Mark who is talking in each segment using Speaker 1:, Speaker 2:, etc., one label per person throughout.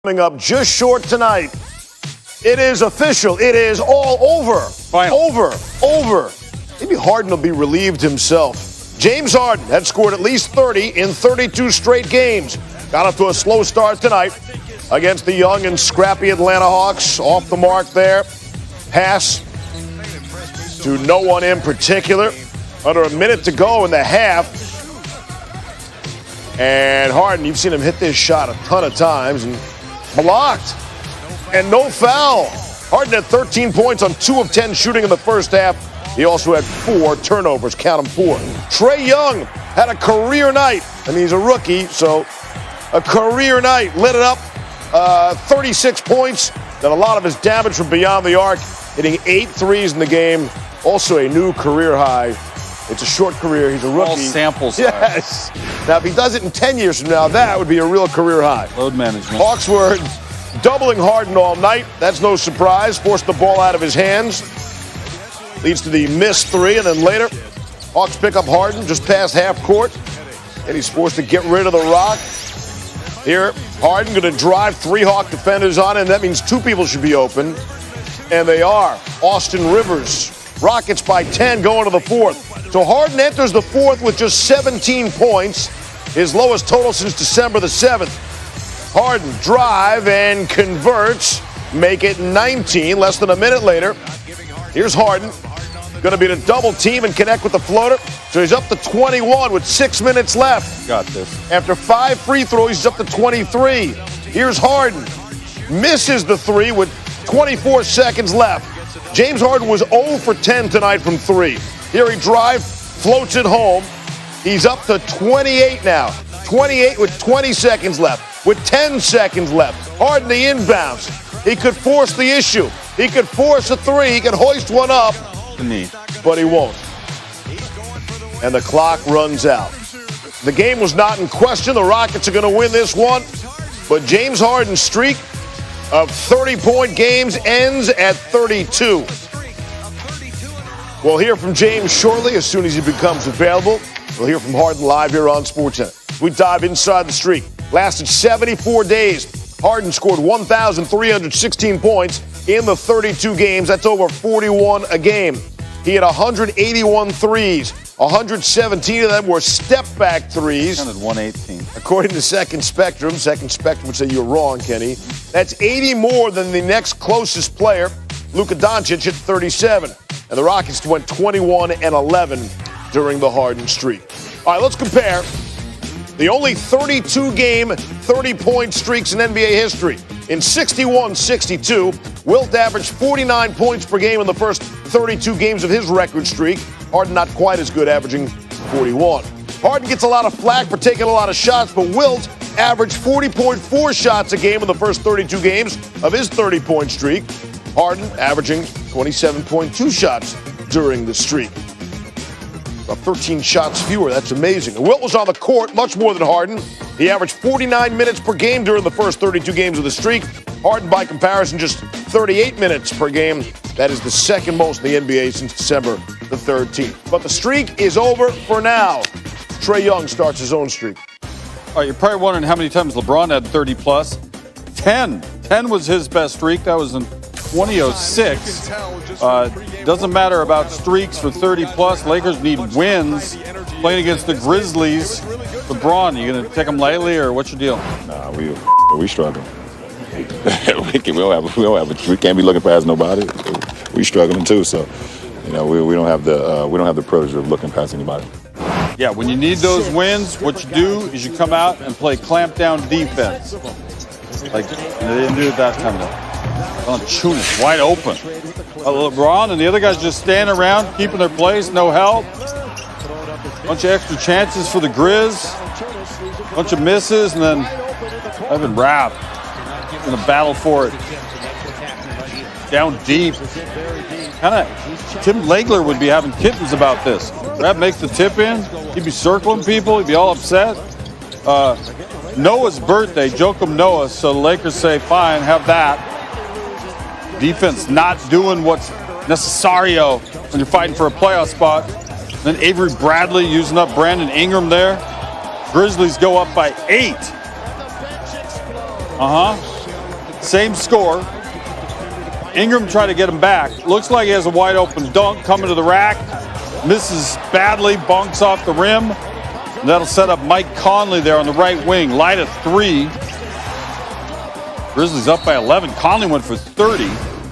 Speaker 1: Coming up just short tonight. It is official. It is all over.
Speaker 2: Final.
Speaker 1: Over. Maybe Harden will be relieved himself. James Harden had scored at least 30 in 32 straight games. Got off to a slow start tonight against the young and scrappy Atlanta Hawks. Off the mark there. Pass to no one in particular. Under a minute to go in the half. And Harden, you've seen him hit this shot a ton of times and blocked. And no foul. Harden had 13 points on 2 of 10 shooting in the first half. He also had 4 turnovers, count them 4. Trae Young had a career night. I mean, he's a rookie, so a career night. Lit it up, 36 points. Then a lot of his damage from beyond the arc, hitting 8 threes in the game. Also a new career high. It's a short career. He's a rookie.
Speaker 2: All sample size.
Speaker 1: Yes. Now, if he does it in 10 years from now, that would be a real career high.
Speaker 2: Load management.
Speaker 1: Hawks were doubling Harden all night. That's no surprise. Forced the ball out of his hands. Leads to the missed 3, and then later, Hawks pick up Harden just past half court, and he's forced to get rid of the rock. Here, Harden going to drive 3 Hawk defenders on, and that means 2 people should be open, and they are. Austin Rivers. Rockets by 10 going to the 4th. So Harden enters the 4th with just 17 points, his lowest total since December the 7th. Harden drive and converts, make it 19, less than a minute later. Here's Harden, going to be the double team and connect with the floater. So he's up to 21 with 6 minutes left.
Speaker 2: Got this.
Speaker 1: After 5 free throws, he's up to 23. Here's Harden, misses the 3 with 24 seconds left. James Harden was 0 for 10 tonight from 3. Here he drives, floats it home. He's up to 28 now. 28 with 20 seconds left. With 10 seconds left. Harden the inbounds. He could force the issue. He could force a 3. He could hoist one up. But he won't. And the clock runs out. The game was not in question. The Rockets are going to win this one. But James Harden's streak of 30-point games ends at 32. We'll hear from James shortly as soon as he becomes available. We'll hear from Harden live here on SportsCenter. We dive inside the streak. Lasted 74 days. Harden scored 1,316 points in the 32 games. That's over 41 a game. He had 181 threes. 117 of them were step-back threes.
Speaker 2: 118.
Speaker 1: According to Second Spectrum would say you're wrong, Kenny. That's 80 more than the next closest player, Luka Doncic, at 37. And the Rockets went 21-11 during the Harden streak. All right, let's compare the only 32-game, 30-point streaks in NBA history. In 61-62, Wilt averaged 49 points per game in the first 32 games of his record streak. Harden not quite as good, averaging 41. Harden gets a lot of flack for taking a lot of shots, but Wilt averaged 40.4 shots a game in the first 32 games of his 30-point streak. Harden averaging 27.2 shots during the streak. About 13 shots fewer. That's amazing. Wilt was on the court much more than Harden. He averaged 49 minutes per game during the first 32 games of the streak. Harden, by comparison, just 38 minutes per game. That is the second most in the NBA since December the 13th. But the streak is over for now. Trae Young starts his own streak.
Speaker 2: All right, you're probably wondering how many times LeBron had 30-plus. 10. 10 was his best streak. That was in 2006. Doesn't matter about streaks for 30-plus. Lakers need wins. Playing against the Grizzlies. LeBron, you going to take them lightly, or what's your deal?
Speaker 3: Nah, we struggle. we can't be looking past nobody. We struggling too, so we don't have the privilege of looking past anybody.
Speaker 2: Yeah, when you need those wins, what you do is you come out and play clamp down defense. Like they didn't do it that time though. Valanciunas wide open. LeBron and the other guys just standing around, keeping their place, no help. Bunch of extra chances for the Grizz. Bunch of misses, and then Evan Rapp in a battle for it. Down deep. Kind of, Tim Legler would be having kittens about this. Rapp makes the tip in. He'd be circling people. He'd be all upset. Noah's birthday, Joakim Noah, so the Lakers say, fine, have that. Defense not doing what's necessario when you're fighting for a playoff spot. Then Avery Bradley using up Brandon Ingram there. Grizzlies go up by 8. Same score. Ingram tried to get him back. Looks like he has a wide open dunk coming to the rack. Misses badly, bonks off the rim. And that'll set up Mike Conley there on the right wing. Light a three. Grizzlies up by 11. Conley went for 30.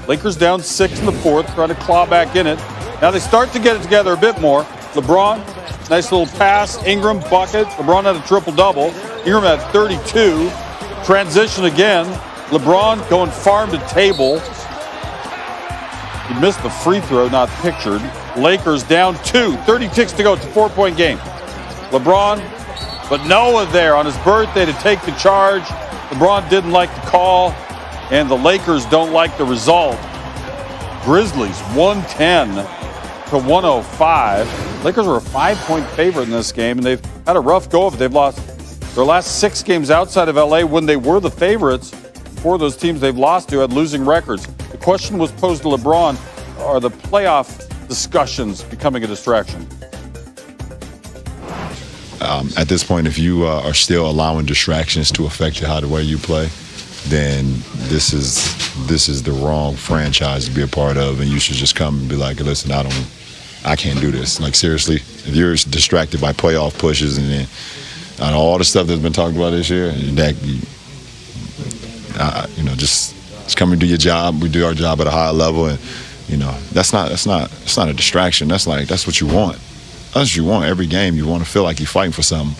Speaker 2: Lakers down 6 in the fourth, trying to claw back in it. Now they start to get it together a bit more. LeBron, nice little pass. Ingram, bucket. LeBron had a triple-double. Ingram had 32. Transition again. LeBron going farm to table. He missed the free throw, not pictured. Lakers down 2. 30 ticks to go. It's a 4-point game. LeBron, but Noah there on his birthday to take the charge. LeBron didn't like the call, and the Lakers don't like the result. Grizzlies 110 to 105. Lakers were a 5-point favorite in this game, and they've had a rough go of it. They've lost their last 6 games outside of LA when they were the favorites. 4 of those teams they've lost to had losing records. The question was posed to LeBron, are the playoff discussions becoming a distraction?
Speaker 3: At this point, if you are still allowing distractions to affect you, the way you play, then this is the wrong franchise to be a part of, and you should just come and be like, listen, I can't do this. Like, seriously, if you're distracted by playoff pushes and then all the stuff that's been talked about this year, that just come and do your job. We do our job at a high level, and that's not a distraction. That's what you want. That's what you want every game. You want to feel like you're fighting for something.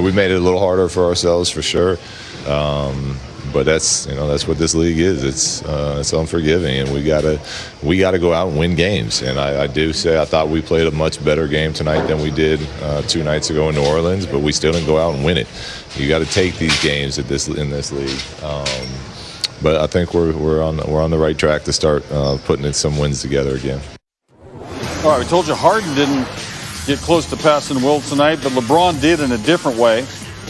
Speaker 4: We made it a little harder for ourselves, for sure. But that's what this league is. It's unforgiving, and we gotta go out and win games. And I do say I thought we played a much better game tonight than we did 2 nights ago in New Orleans, but we still didn't go out and win it. You got to take these games in this league. But I think we're on the right track to start putting in some wins together again.
Speaker 2: All right, we told you Harden didn't get close to passing Wilt tonight, but LeBron did in a different way.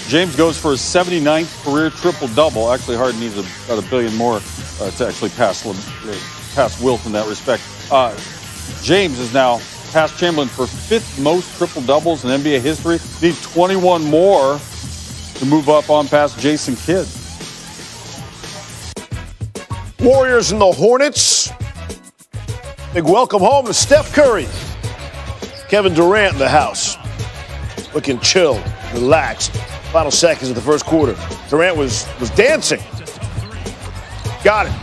Speaker 2: James goes for his 79th career triple-double. Actually, Harden needs about a billion more to actually pass Wilt in that respect. James is now passed Chamberlain for 5th most triple-doubles in NBA history. Needs 21 more to move up on past Jason Kidd.
Speaker 1: Warriors and the Hornets. Big welcome home to Steph Curry. Kevin Durant in the house. Looking chill, relaxed. Final seconds of the first quarter. Durant was dancing. Got it.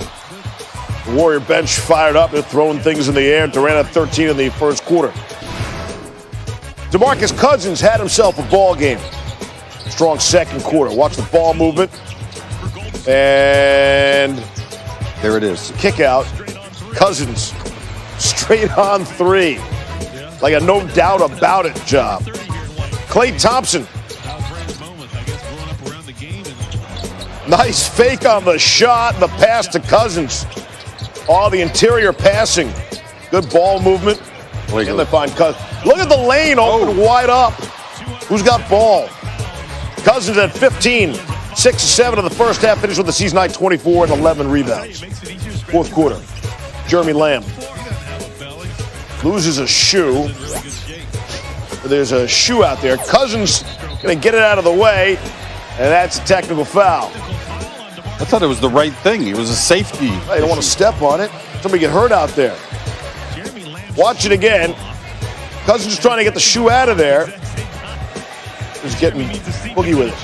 Speaker 1: The Warrior bench fired up. They're throwing things in the air. Durant had 13 in the first quarter. DeMarcus Cousins had himself a ball game. Strong second quarter. Watch the ball movement. And there it is. Kick out. Cousins straight on 3. Like a no doubt about it job. Klay Thompson. Nice fake on the shot. The pass to Cousins. All the interior passing. Good ball movement. And they find Cousins. Look at the lane open wide up. Who's got ball? Cousins at 15. 6-7 in the first half. Finished with the season high 24 and 11 rebounds. Fourth quarter. Jeremy Lamb loses a shoe. There's a shoe out there. Cousins going to get it out of the way, and that's a technical foul.
Speaker 2: I thought it was the right thing. It was a safety.
Speaker 1: You don't want to step on it. Somebody get hurt out there. Watch it again. Cousins trying to get the shoe out of there. He's getting boogie with it.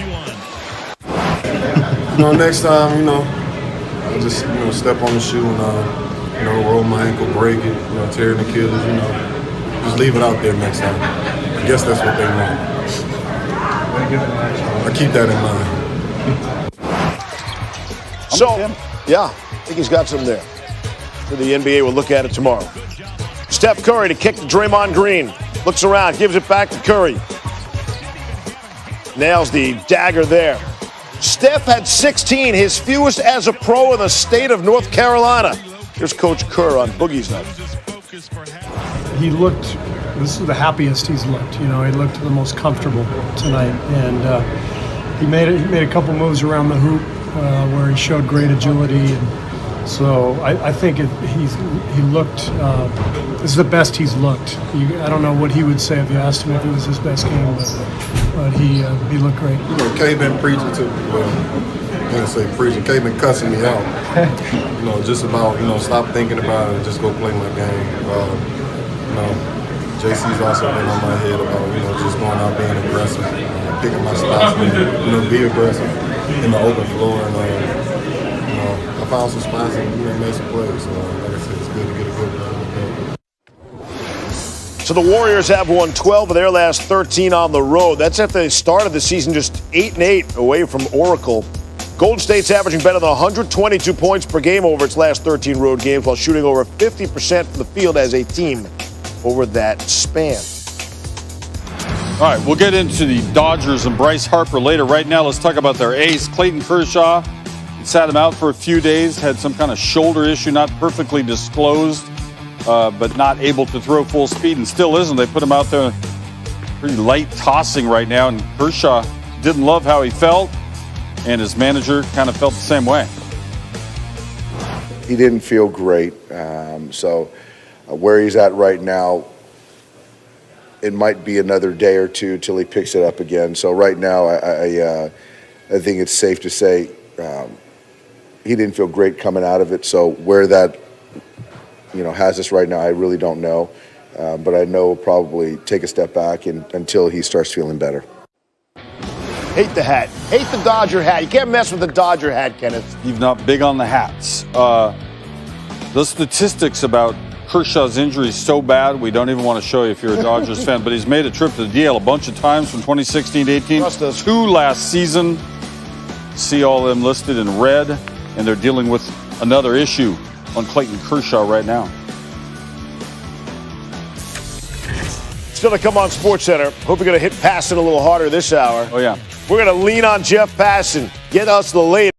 Speaker 5: Next time, I just, step on the shoe and, roll my ankle, break it, tear an Achilles, just leave it out there next time. I guess that's what they want. I keep that in mind.
Speaker 1: I think he's got some there. So the NBA will look at it tomorrow. Steph Curry to kick to Draymond Green. Looks around, gives it back to Curry. Nails the dagger there. Steph had 16, his fewest as a pro in the state of North Carolina. Here's Coach Kerr on Boogie's night.
Speaker 6: He looked, this is the happiest he's looked. He looked the most comfortable tonight. And he made a couple moves around the hoop where he showed great agility. And so I think he looked, this is the best he's looked. I don't know what he would say if you asked him if it was his best game, but he looked great.
Speaker 5: Kay been preaching to I ain't gonna say preaching. Kate been cussing me out. You know, just about, you know, stop thinking about it and just go play my game. You know, JC's also been on my head about, you know, just going out being aggressive, picking my spots, and, you know, be aggressive in the open floor. And, you know, I found some spots and, you know, made some plays. So, like I said, it's good to get a good run.
Speaker 1: So the Warriors have won 12 of their last 13 on the road. That's at the start of the season, just 8-8 away from Oracle. Golden State's averaging better than 122 points per game over its last 13 road games, while shooting over 50% from the field as a team over that span.
Speaker 2: All right, we'll get into the Dodgers and Bryce Harper later. Right now, let's talk about their ace, Clayton Kershaw. He sat him out for a few days, had some kind of shoulder issue, not perfectly disclosed, but not able to throw full speed, and still isn't. They put him out there pretty light tossing right now, and Kershaw didn't love how he felt, and his manager kind of felt the same way.
Speaker 7: He didn't feel great, so where he's at right now, it might be another day or two till he picks it up again. So right now, I think it's safe to say he didn't feel great coming out of it. So where that, you know, has us right now, I really don't know. But I know we'll probably take a step back until he starts feeling better.
Speaker 1: Hate the hat. Hate the Dodger hat. You can't mess with the Dodger hat, Kenneth.
Speaker 2: He's not big on the hats. The statistics about Kershaw's injury is so bad, we don't even want to show you if you're a Dodgers fan, but he's made a trip to the DL a bunch of times from 2016 to 18.
Speaker 1: Trust us.
Speaker 2: 2 last season. See all of them listed in red, and they're dealing with another issue on Clayton Kershaw right now.
Speaker 1: Still to come on SportsCenter. Hope you're going to hit Passon a little harder this hour.
Speaker 2: Oh, yeah.
Speaker 1: We're going to lean on Jeff Passon. Get us the latest.